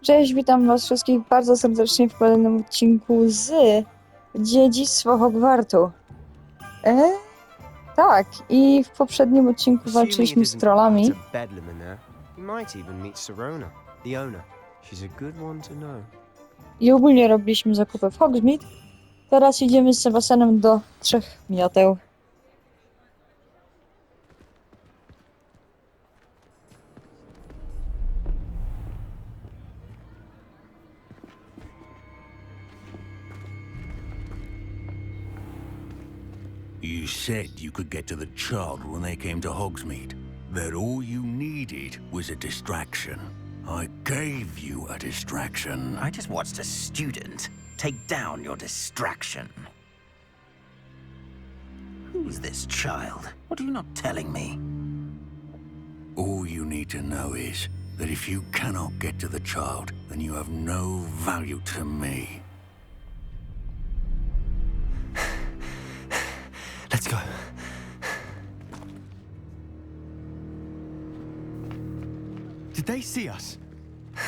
Cześć, witam was wszystkich bardzo serdecznie w kolejnym odcinku z Dziedzictwo Hogwartu. Tak, i w poprzednim odcinku walczyliśmy z trollami. I ogólnie robiliśmy zakupy w Hogsmeade. Teraz idziemy z Sebastianem do Trzech Mioteł. You said you could get to the child when they came to Hogsmeade. That all you needed was a distraction. I gave you a distraction. I just watched a student take down your distraction. Who's this child? What are you not telling me? All you need to know is that if you cannot get to the child, then you have no value to me. Let's go. Did they see us?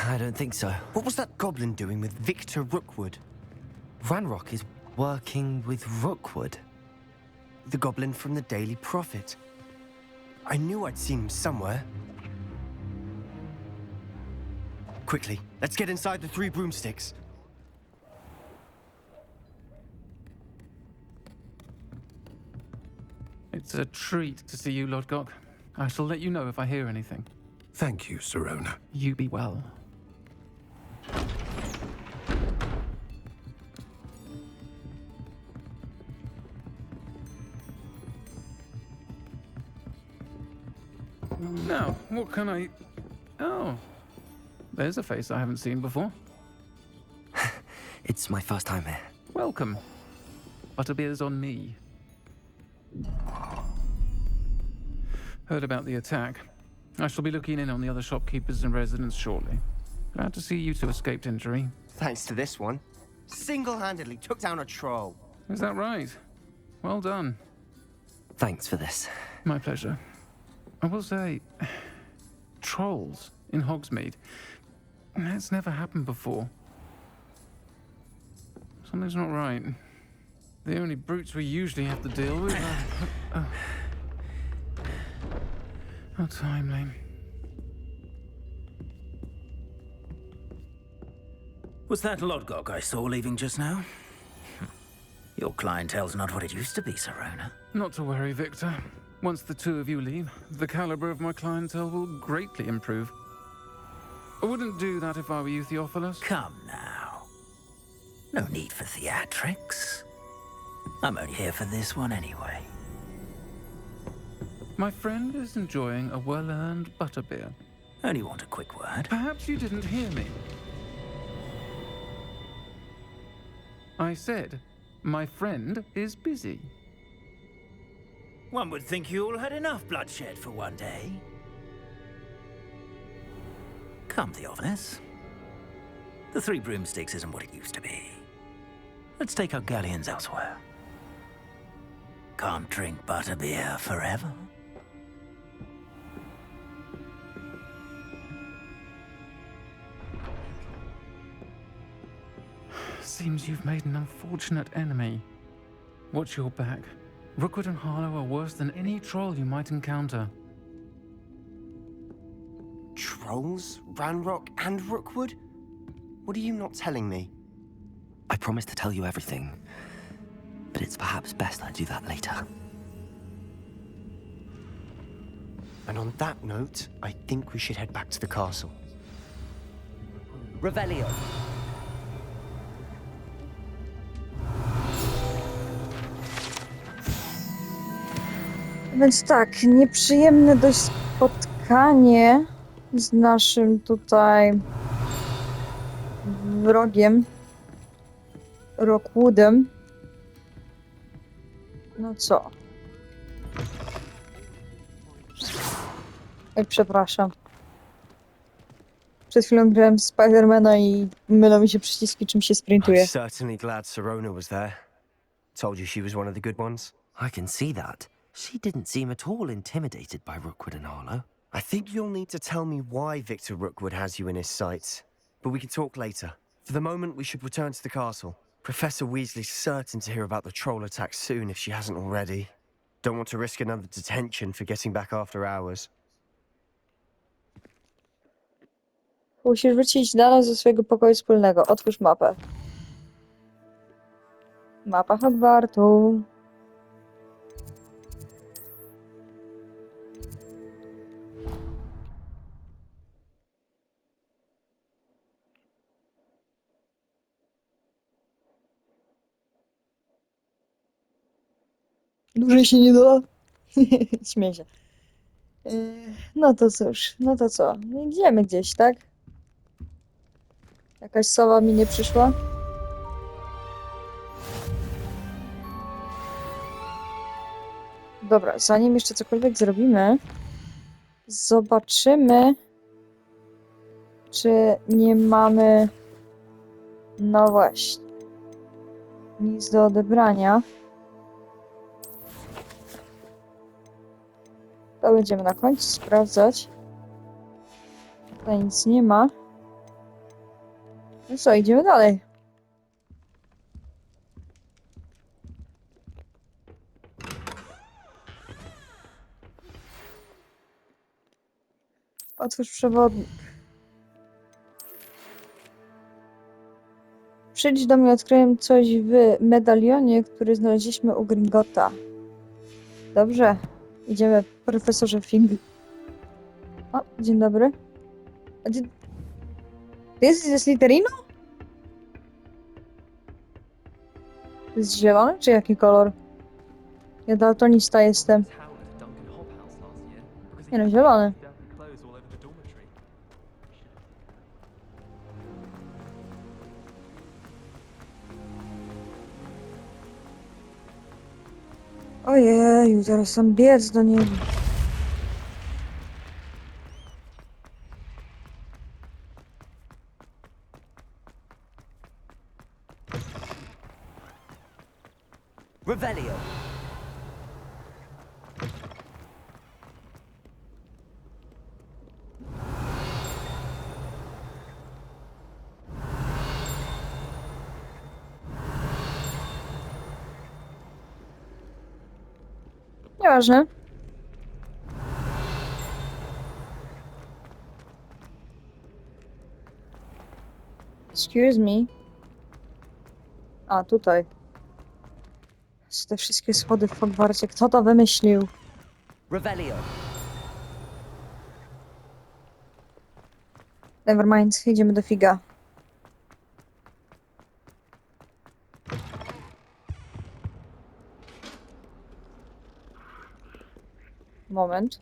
I don't think so. What was that goblin doing with Victor Rookwood? Ranrock is working with Rookwood. The goblin from the Daily Prophet. I knew I'd seen him somewhere. Quickly, let's get inside the Three Broomsticks. It's a treat to see you, Lodgok. I shall let you know if I hear anything. Thank you, Sirona. You be well. Now, what can I... Oh, there's a face I haven't seen before. It's my first time here. Welcome. Butterbeer's on me. Heard about the attack. I shall be looking in on the other shopkeepers and residents shortly. Glad to see you two escaped injury. Thanks to this one. Single-handedly took down a troll. Is that right? Well done. Thanks for this. My pleasure. I will say, trolls in Hogsmeade. That's never happened before. Something's not right. The only brutes we usually have to deal with are... How timely. Was that Lodgok I saw leaving just now? Your clientele's not what it used to be, Sirona. Not to worry, Victor. Once the two of you leave, the caliber of my clientele will greatly improve. I wouldn't do that if I were you, Theophilus. Come now. No need for theatrics. I'm only here for this one anyway. My friend is enjoying a well-earned butterbeer. Only want a quick word. Perhaps you didn't hear me. I said, my friend is busy. One would think you all had enough bloodshed for one day. Come, Theophilus. The Three Broomsticks isn't what it used to be. Let's take our galleons elsewhere. Can't drink butterbeer forever. Seems you've made an unfortunate enemy. Watch your back. Rookwood and Harlow are worse than any troll you might encounter. Trolls? Ranrock and Rookwood? What are you not telling me? I promised to tell you everything, but it's perhaps best I do that later. And on that note, I think we should head back to the castle. Revelio. Więc tak, nieprzyjemne dość spotkanie z naszym tutaj wrogiem, Rookwoodem. No co? Oj, przepraszam. Przed chwilą grałem Spidermana i mylą mi się przyciski, czym się sprintuje. I'm certainly glad Sirona was there. Told you she was one of the good ones. I can see that. She didn't seem at all intimidated by Rookwood and Harlow. I think you'll need to tell me why Victor Rookwood has you in his sights. but we can talk later. For the moment, we should return to the castle. Professor Weasley's certain to hear about the troll attack soon if she hasn't already. Don't want to risk another detention for getting back after hours. Musisz wrócić dalej ze swojego pokoju wspólnego. Otwórz mapę. Mapa Hogwartu. Dłużej się nie da. Śmieję się. No to cóż, no to co? Idziemy gdzieś, tak? Jakaś sowa mi nie przyszła? Dobra, zanim jeszcze cokolwiek zrobimy, zobaczymy, czy nie mamy... No właśnie. Nic do odebrania. To będziemy na końcu sprawdzać. Tutaj nic nie ma. No co, idziemy dalej. Otwórz przewodnik. Przyjdź do mnie, odkryję coś w medalionie, który znaleźliśmy u Gringotta. Dobrze. Idziemy, profesorze Fig. O, dzień dobry. A ty jesteś ze Slytherinu? To jest zielony, czy jaki kolor? Ja daltonista jestem. Nie no, zielony. Ojeju, zaraz sam biec do niego. Revelio. Nieważne. Excuse me. A, tutaj. Te wszystkie schody w Hogwarcie. Kto to wymyślił? Revelio. Nevermind, idziemy do Figa. Moment.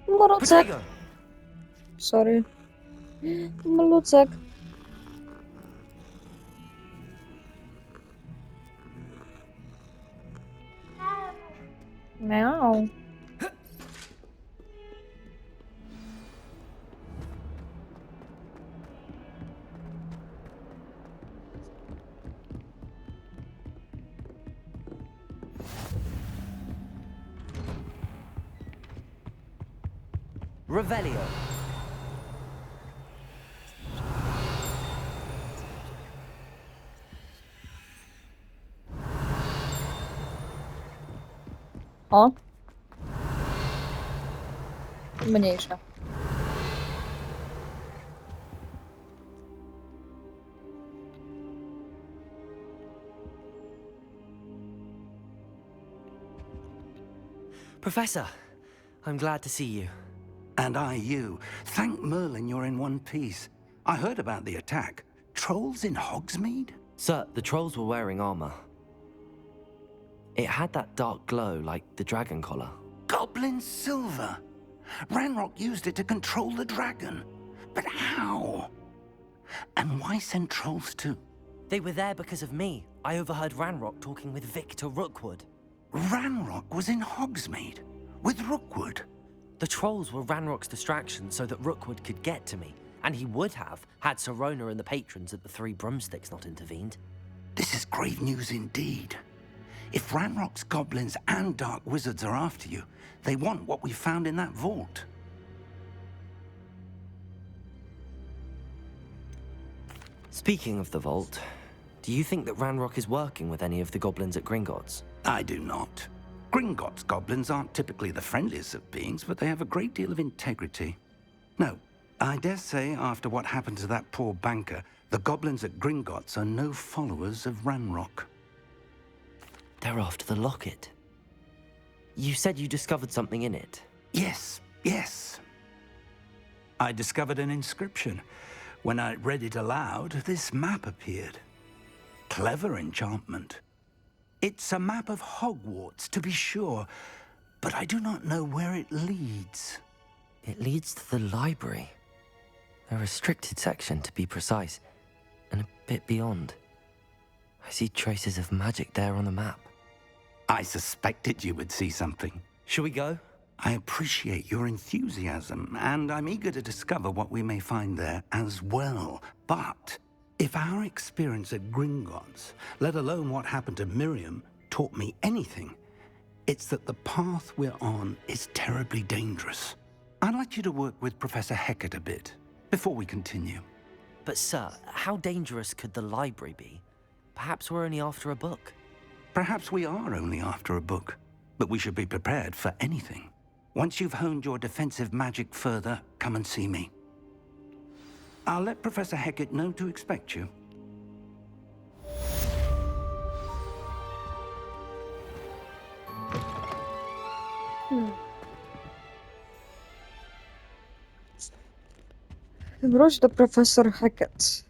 Mrucek. Potato. Sorry. Mlucek. Miau. Revelio. O. Mniejsza. Professor, I'm glad to see you. And I you. Thank Merlin you're in one piece. I heard about the attack. Trolls in Hogsmeade? Sir, the trolls were wearing armor. It had that dark glow like the dragon collar. Goblin silver. Ranrock used it to control the dragon. But how? And why send trolls too? They were there because of me. I overheard Ranrock talking with Victor Rookwood. Ranrock was in Hogsmeade with Rookwood. The trolls were Ranrock's distraction so that Rookwood could get to me, and he would have had Sirona and the patrons at the Three Broomsticks not intervened. This is grave news indeed. If Ranrock's goblins and dark wizards are after you, they want what we found in that vault. Speaking of the vault, do you think that Ranrock is working with any of the goblins at Gringotts? I do not. Gringotts goblins aren't typically the friendliest of beings, but they have a great deal of integrity. No, I dare say after what happened to that poor banker, the goblins at Gringotts are no followers of Ranrock. They're after the locket. You said you discovered something in it. Yes, yes. I discovered an inscription. When I read it aloud, this map appeared. Clever enchantment. It's a map of Hogwarts, to be sure, but I do not know where it leads. It leads to the library. A restricted section, to be precise, and a bit beyond. I see traces of magic there on the map. I suspected you would see something. Shall we go? I appreciate your enthusiasm, and I'm eager to discover what we may find there as well. But if our experience at Gringotts, let alone what happened to Miriam, taught me anything, it's that the path we're on is terribly dangerous. I'd like you to work with Professor Hecat a bit before we continue. But sir, how dangerous could the library be? Perhaps we're only after a book. Perhaps we are only after a book, but we should be prepared for anything. Once you've honed your defensive magic further, come and see me. I'll let Professor Hecat know to expect you. Wróć do profesor Hecat.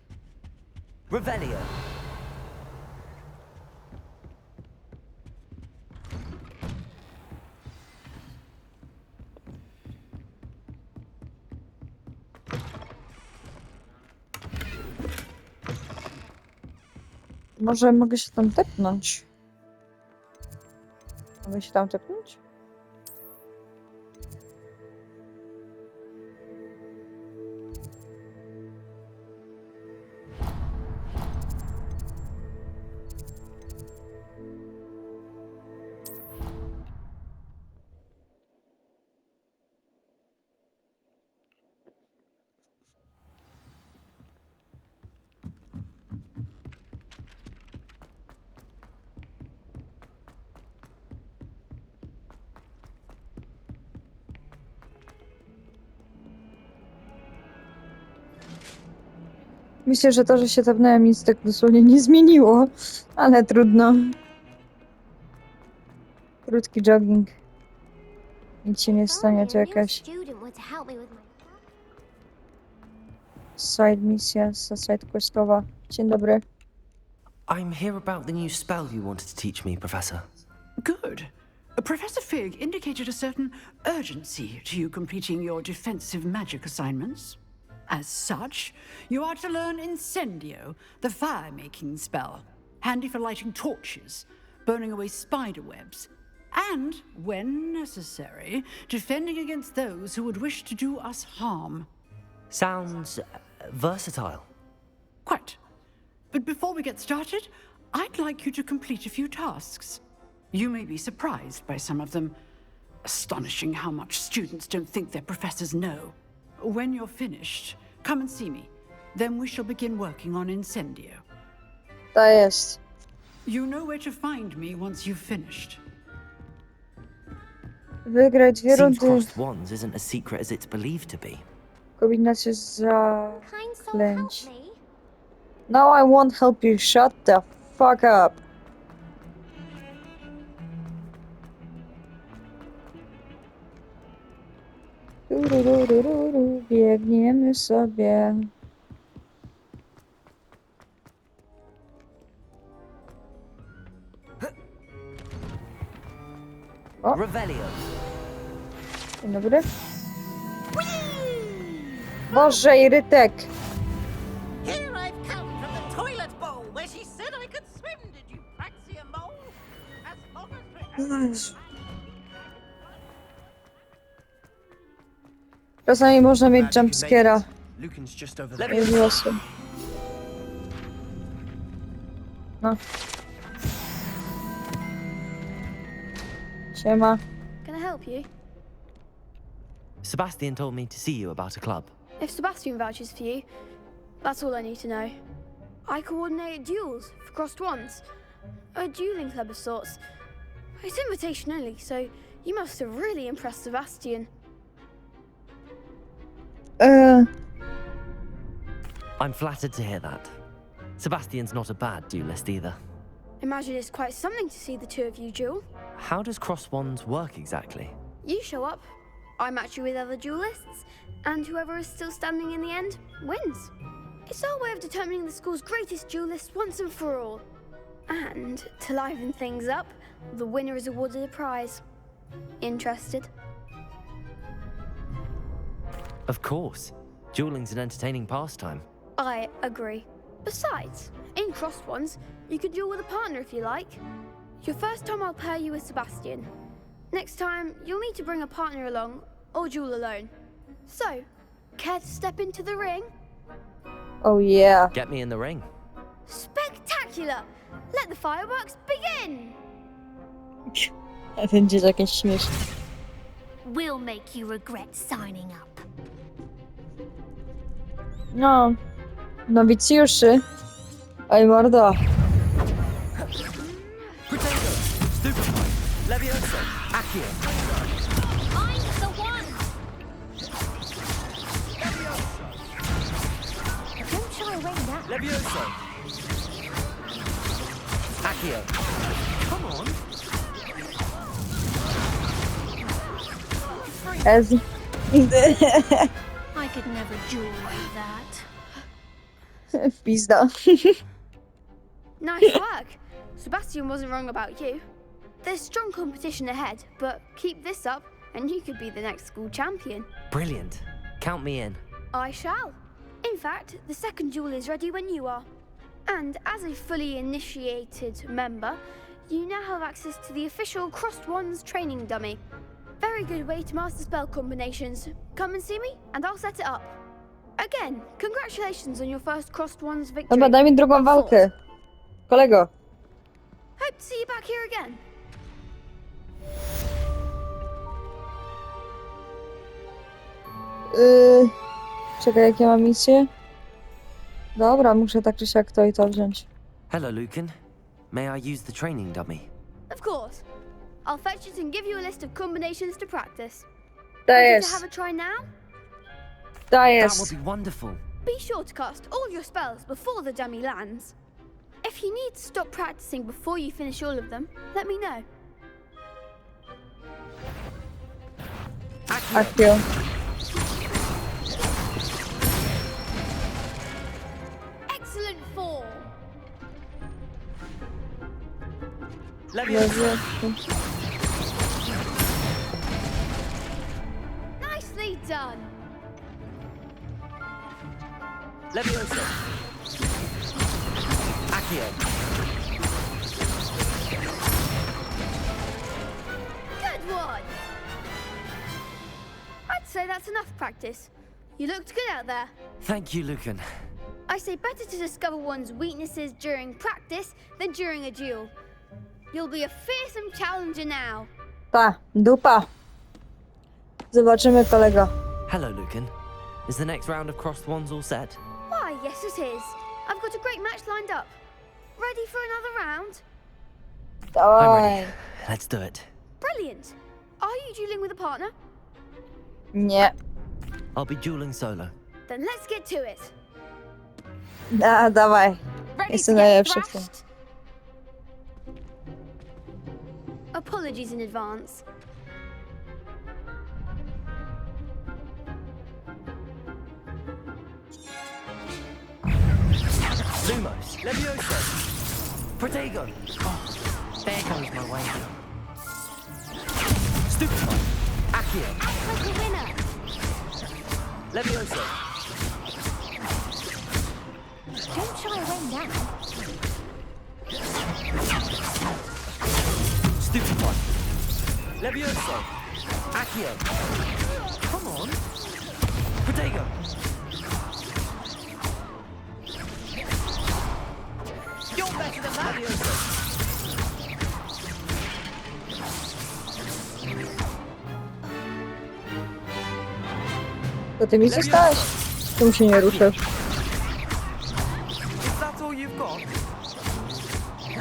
Revelio! Może mogę się tam tepnąć? Mogę się tam tepnąć? Myślę, że to, że się tepnąłem, nic tak dosłownie nie zmieniło, ale trudno. Krótki jogging. Nic się nie stanie, to jakaś side misja, side questowa. Dzień dobry. I'm here about the new spell you wanted to teach me, Professor. Good. Professor Fig indicated a certain urgency to you completing your defensive magic assignments. As such, you are to learn Incendio, the fire-making spell, handy for lighting torches, burning away spider webs, and, when necessary, defending against those who would wish to do us harm. Sounds versatile. Quite. But before we get started, I'd like you to complete a few tasks. You may be surprised by some of them. Astonishing how much students don't think their professors know. When you're finished, come and see me. Then we shall begin working on Incendio. Ta jest. You know where to find me once you've finished. Wygraj 2 Seems rundy. crossed wands isn't as secret as it's believed to be. Kombinacja Kind soul, help zaklęć. me. No, I won't help you. Shut the fuck up. Tururururu, biegniemy sobie. O. Revelio. Dzień dobry. Boże, i Rytek. Here I've come from the toilet bowl where she said I could swim. Did you praxia mole? As hot as the Jezu. Czasami można mieć jumpscare'a. Lucan's just over there. Jest losu. No. Siema. Can I help you? Sebastian told me to see you about a club. If Sebastian vouches for you, that's all I need to know. I coordinate duels for crossed wands. A dueling club of sorts. It's invitation only, so you must have really impressed Sebastian. I'm flattered to hear that. Sebastian's not a bad duelist either. Imagine it's quite something to see the two of you duel. How does cross wands work exactly? You show up, I match you with other duelists, and whoever is still standing in the end wins. It's our way of determining the school's greatest duelist once and for all. And to liven things up, the winner is awarded a prize. Interested? Of course. Dueling's an entertaining pastime. I agree. Besides, in crossed ones, you can duel with a partner if you like. Your first time I'll pair you with Sebastian. Next time, you'll need to bring a partner along, or duel alone. So, care to step into the ring? Oh yeah. Get me in the ring. Spectacular! Let the fireworks begin! Będzie jakieś śmieszne. We'll make you regret signing up. No. Nowicjuszy. Oj mordo. Potato! Stupefy! Levioso! Accio! I'm the one! Don't shy away now. Levioso! Accio! Come on! Ez. I could never duel like that. Pizda. Nice work! Sebastian wasn't wrong about you. There's strong competition ahead, but keep this up and you could be the next school champion. Brilliant. Count me in. I shall. In fact, the second duel is ready when you are. And as a fully initiated member, you now have access to the official Crossed Wands training dummy. Very good way to master spell combinations. Come and see me and I'll set it up. Again, congratulations on your first Crossed Wands victory. Dobra, daj mi drugą walkę. Kolego. Hope to see you back here again. Czekaj, jakie mam misje? Dobra, muszę tak czy siak to i to wziąć. Hello, Lucan. May I use the training dummy? Of course. I'll fetch it and give you a list of combinations to practice. To Ready to jest. have a try now? To That jest. would be wonderful. Be sure to cast all your spells before the dummy lands. If you need to stop practicing before you finish all of them, let me know. Akio. Excellent form. Levioso! Nicely done. Levioso! Accio! Good one. I'd say that's enough practice. You looked good out there. Thank you, Lucan. I say better to discover one's weaknesses during practice than during a duel. You'll be a fearsome challenger now. Ta, dupa. Zobaczymy, kolego. Hello, Lucan. Is the next round of crossed wands all set? Why, yes it is. I've got a great match lined up. Ready for another round? I'm Dawaj. ready. Let's do it. Brilliant. Are you dueling with a partner? Nie. I'll be dueling solo. Then let's get to it. Dawaj. Ready Jestem to get najlepszy w tym. thrashed? Apologies in advance. Lumos! Levioso! Protego! Oh, there goes my way. Stupefy! Accio! Act like a winner. Levioso! Don't shy away now. Stupefy! Levioso! Accio! Come on! Protego! You're better than that! Levioso! To ty mi zostałeś? Czemu się nie ruszasz? Is that all you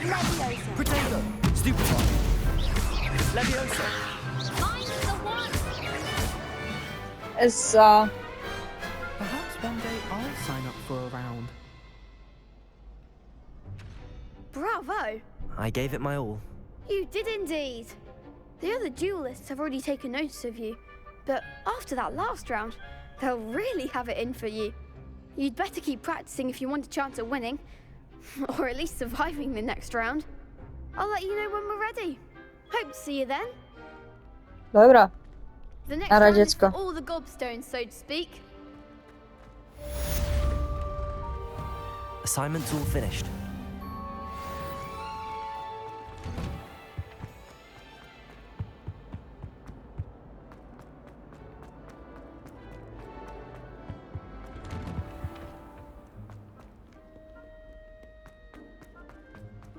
Leviosa. Protego! Stupefy! Leviosa! Find the one. Essa. Perhaps one day I'll sign up for a round. Bravo. I gave it my all. You did indeed. The other duelists have already taken notice of you, but after that last round, they'll really have it in for you. You'd better keep practicing if you want a chance at winning, or at least surviving the next round. I'll let you know when we're ready. Hope to see you then. Dobra. The next Nara, round is for dziecko. all the gobstones, so to speak. Assignment's all finished.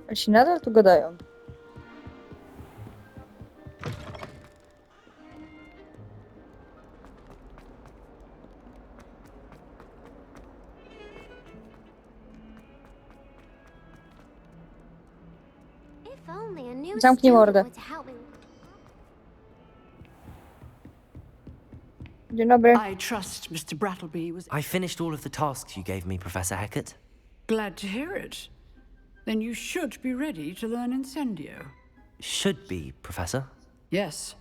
A ci nadal tu gadają. If only a new Zamknij mordę. student were to help me. Dzień dobry. I trust Mr. Brattleby was I finished all of the tasks you gave me, Professor Hecat. glad to hear it. Then you should be ready to learn Incendio. Should be, Professor. Yes.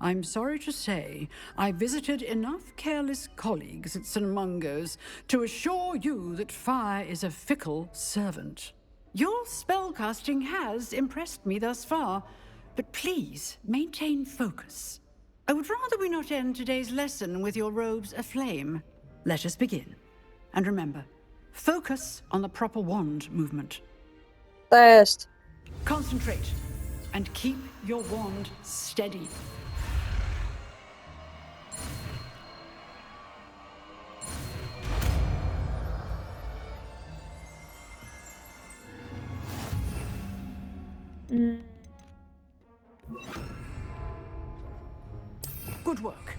I'm sorry to say, I visited enough careless colleagues at St. Mungo's to assure you that fire is a fickle servant. Your spellcasting has impressed me thus far, but please maintain focus. I would rather we not end today's lesson with your robes aflame. Let us begin. And remember, focus on the proper wand movement. To jest. Concentrate and keep your wand steady. Good work.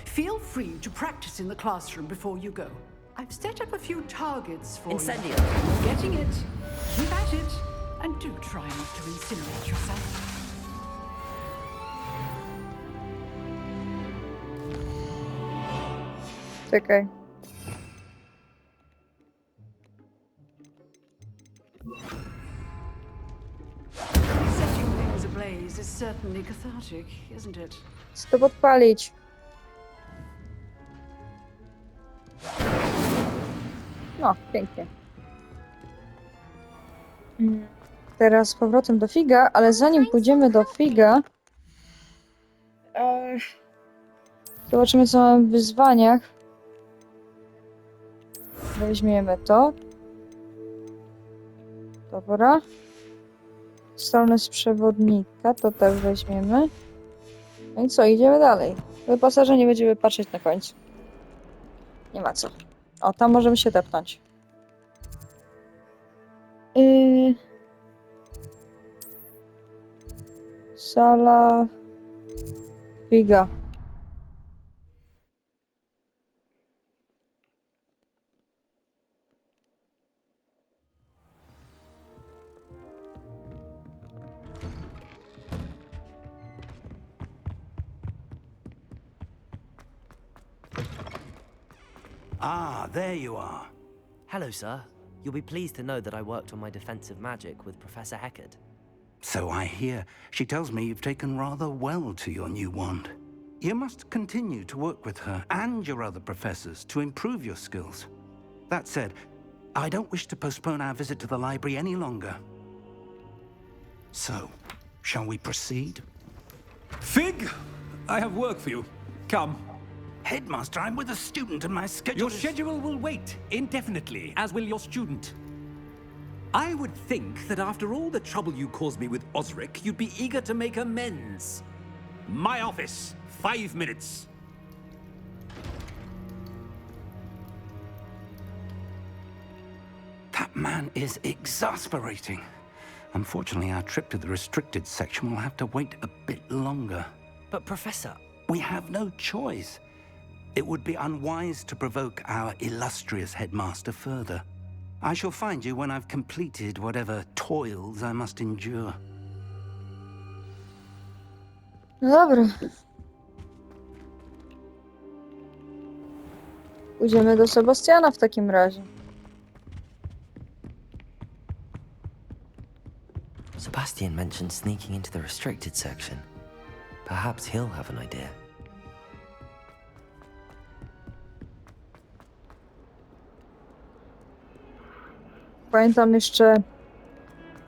Feel free to practice in the classroom before you go. I've set up a few targets for Incendio. you. You're getting it. Keep at it. And do try not to incinerate yourself. Czekaj. Setting things ablaze is certainly cathartic, isn't it? Chcę to podpalić. No, pięknie. Teraz z powrotem do Figa, ale zanim pójdziemy do Figa, zobaczymy, co mamy w wyzwaniach. Weźmiemy to. Dobra. Stronę z przewodnika, to też weźmiemy. No i co, idziemy dalej. Wyposażenie będziemy patrzeć na końcu. Nie ma co. O, tam możemy się tepnąć. Sala Figa. Ah, there you are. Hello, sir. You'll be pleased to know that I worked on my defensive magic with Professor Hecat. So I hear. She tells me you've taken rather well to your new wand. You must continue to work with her and your other professors to improve your skills. That said, I don't wish to postpone our visit to the library any longer. So, shall we proceed? Fig, I have work for you. Come. Headmaster, I'm with a student and my schedule Your is... schedule will wait indefinitely, as will your student. I would think that after all the trouble you caused me with Osric, you'd be eager to make amends. My office, 5 minutes. That man is exasperating. Unfortunately, our trip to the restricted section will have to wait a bit longer. But, Professor, We have no choice. It would be unwise to provoke our illustrious headmaster further. I shall find you when I've completed whatever toils I must endure. No dobra. Pójdziemy do Sebastiana w takim razie. Sebastian mentioned sneaking into the restricted section. Perhaps he'll have an idea. Pamiętam jeszcze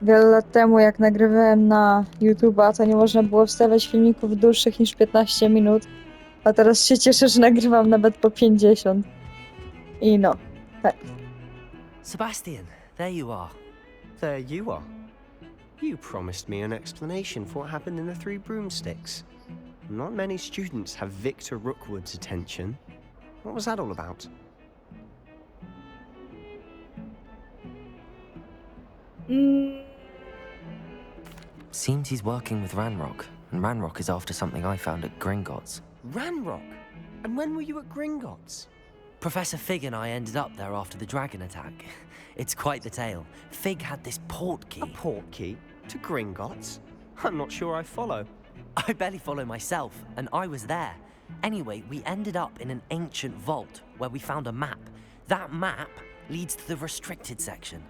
wiele lat temu, jak nagrywałem na YouTube'a, to nie można było wstawiać filmików dłuższych niż 15 minut. A teraz się cieszę, że nagrywam nawet po 50. I no, tak. Sebastian, there you are. There you are. You promised me an explanation for what happened in the Three Broomsticks. Not many students have Victor Rookwood's attention. What was that all about? Seems he's working with Ranrock, and Ranrock is after something I found at Gringotts. Ranrock? And when were you at Gringotts? Professor Fig and I ended up there after the dragon attack. It's quite the tale. Fig had this port key. A port key? To Gringotts? I'm not sure I follow. I barely follow myself, and I was there. Anyway, we ended up in an ancient vault where we found a map. That map leads to the restricted section.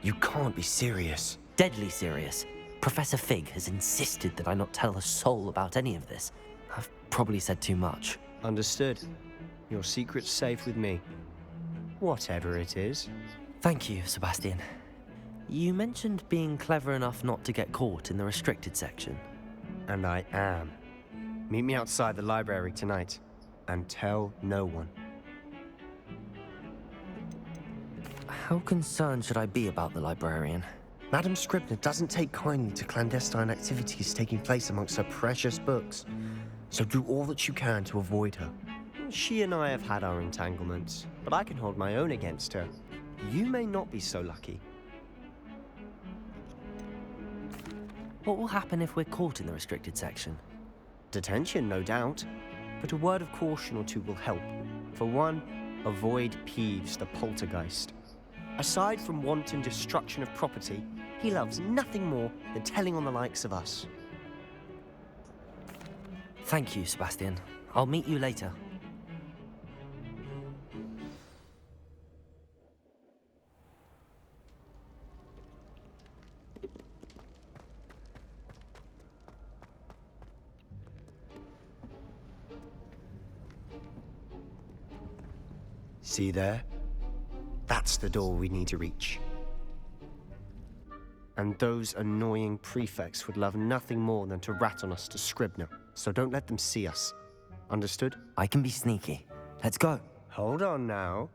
You can't be serious. Deadly serious. Professor Fig has insisted that I not tell a soul about any of this. I've probably said too much. Understood. Your secret's safe with me. Whatever it is. Thank you, Sebastian. You mentioned being clever enough not to get caught in the restricted section. And I am. Meet me outside the library tonight. And tell no one. How concerned should I be about the librarian? Madam Scribner doesn't take kindly to clandestine activities taking place amongst her precious books. So do all that you can to avoid her. She and I have had our entanglements, but I can hold my own against her. You may not be so lucky. What will happen if we're caught in the restricted section? Detention, no doubt. But a word of caution or two will help. For one, avoid Peeves, the poltergeist. Aside from wanton destruction of property, he loves nothing more than telling on the likes of us. Thank you, Sebastian. I'll meet you later. See there? That's the door we need to reach. And those annoying prefects would love nothing more than to rat on us to Scribner, so don't let them see us. Understood? I can be sneaky. Let's go. Hold on now.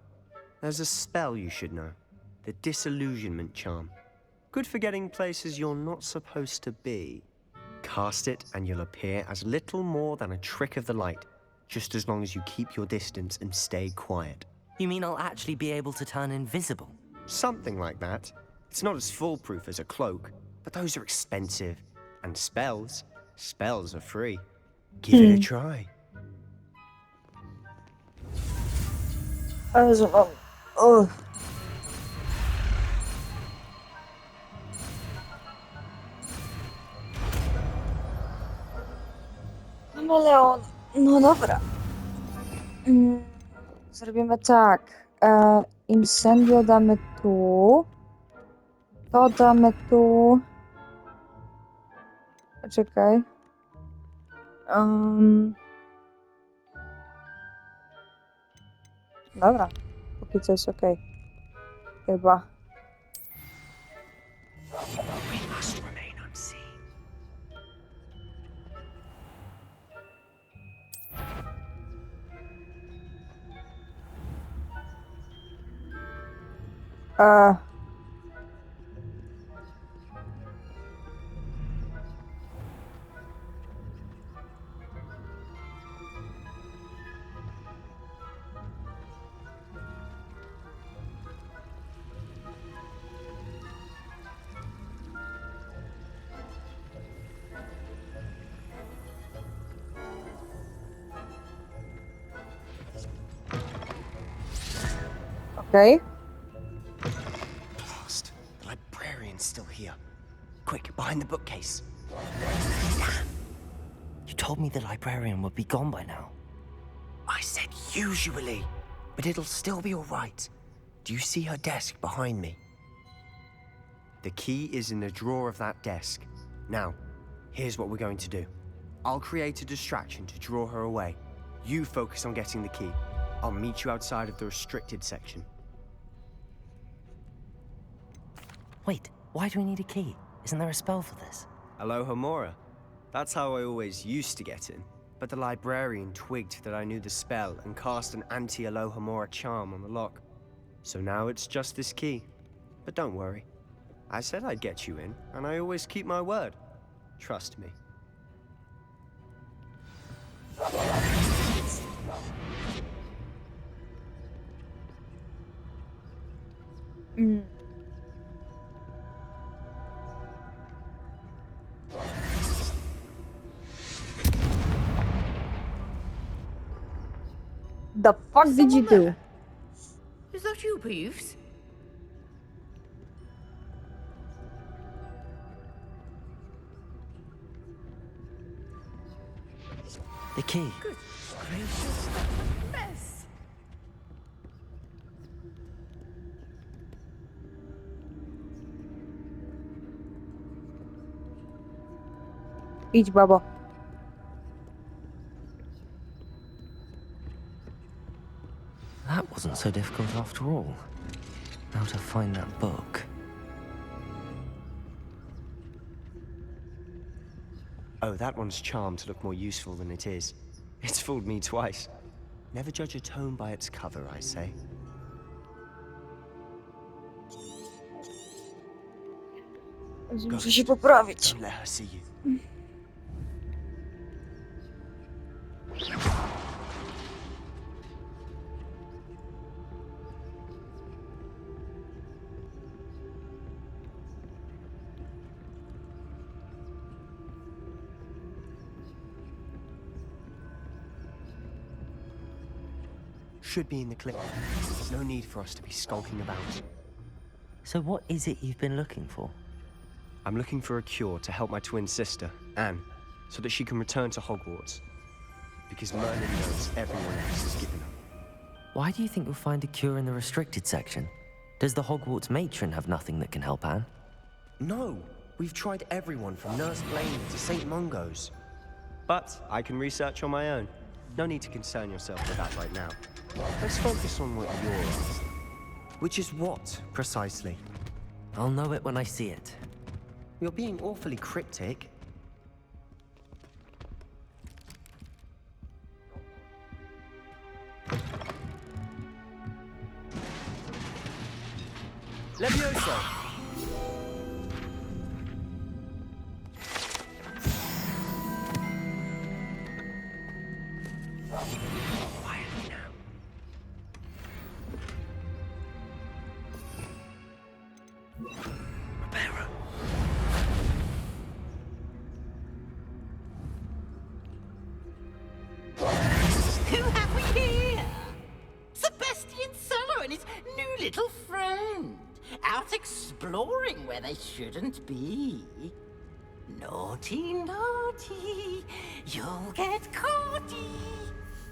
There's a spell you should know. The Disillusionment Charm. Good for getting places you're not supposed to be. Cast it and you'll appear as little more than a trick of the light, just as long as you keep your distance and stay quiet. You mean I'll actually be able to turn invisible? Something like that. It's not as foolproof as a cloak, but those are expensive. And spells are free. Give it a try. Oh. Leon. No dobra. Zrobimy tak. Incendio damy tu. To damy tu. Poczekaj. Dobra. Póki co jest okej. Chyba. We must remain unseen. Okej. Someone's still here. Quick, behind the bookcase. You told me the librarian would be gone by now. I said usually, but it'll still be all right. Do you see her desk behind me? The key is in the drawer of that desk. Now, here's what we're going to do. I'll create a distraction to draw her away. You focus on getting the key. I'll meet you outside of the restricted section. Wait, why do we need a key? Isn't there a spell for this? Alohomora. That's how I always used to get in. But the librarian twigged that I knew the spell and cast an anti-Alohomora charm on the lock. So now it's just this key. But don't worry. I said I'd get you in, and I always keep my word. Trust me. The fuck did you do? Is that you, Peeves? The key. Good gracious, mess. Idź, babo. That wasn't so difficult after all. Now to find that book. Oh, that one's charmed to look more useful than it is. It's fooled me twice. Never judge a tome by its cover, I say. Muszę się poprawić. Don't let her see you. Should be in the clip. No need for us to be skulking about. So what is it you've been looking for? I'm looking for a cure to help my twin sister, Anne, so that she can return to Hogwarts. Because Merlin knows everyone else is giving up. Why do you think you'll find a cure in the restricted section? Does the Hogwarts matron have nothing that can help Anne? No, we've tried everyone from Nurse Blaine to St. Mungo's. But I can research on my own. No need to concern yourself with that right now. Let's focus on what you're after. Which is what, precisely? I'll know it when I see it. You're being awfully cryptic. Levioso! Who have we here? Sebastian Solo and his new little friend. Out exploring where they shouldn't be. Naughty, naughty. You'll get caughty.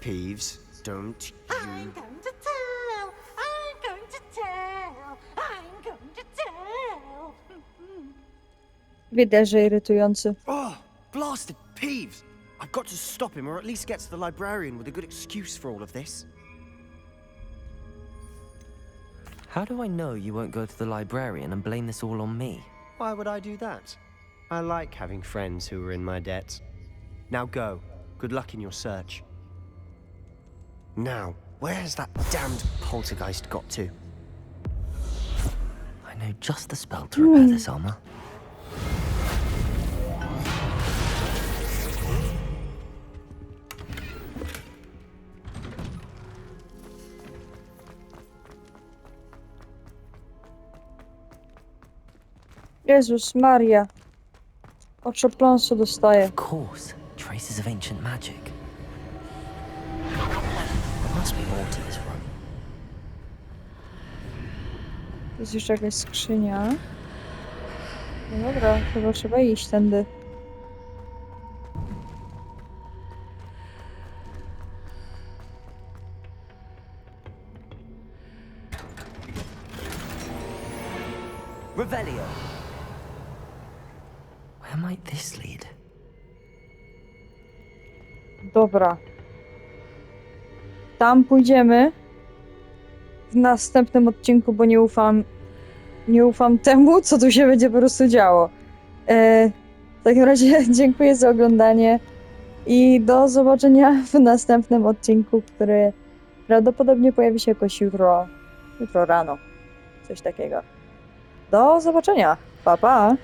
Peeves, don't you... I'm going to tell. I'm going to tell. I'm going to tell. Widać, że irytujący. Oh, blasted Peeves! I've got to stop him, or at least get to the librarian with a good excuse for all of this. How do I know you won't go to the librarian and blame this all on me? Why would I do that? I like having friends who are in my debt. Now go. Good luck in your search. Now, where has that damned poltergeist got to? I know just the spell to repair this armor. Jezus Maria. Oczopląsu dostaję. Of course, traces of ancient magic. There must be more to this room. Jest jeszcze jakaś skrzynia. No dobra, chyba trzeba iść tędy. Revelio. Where might this lead? Dobra. Tam pójdziemy w następnym odcinku, bo nie ufam temu, co tu się będzie po prostu działo. W takim razie dziękuję za oglądanie i do zobaczenia w następnym odcinku, który prawdopodobnie pojawi się jakoś jutro rano. Coś takiego. Do zobaczenia. Pa, pa!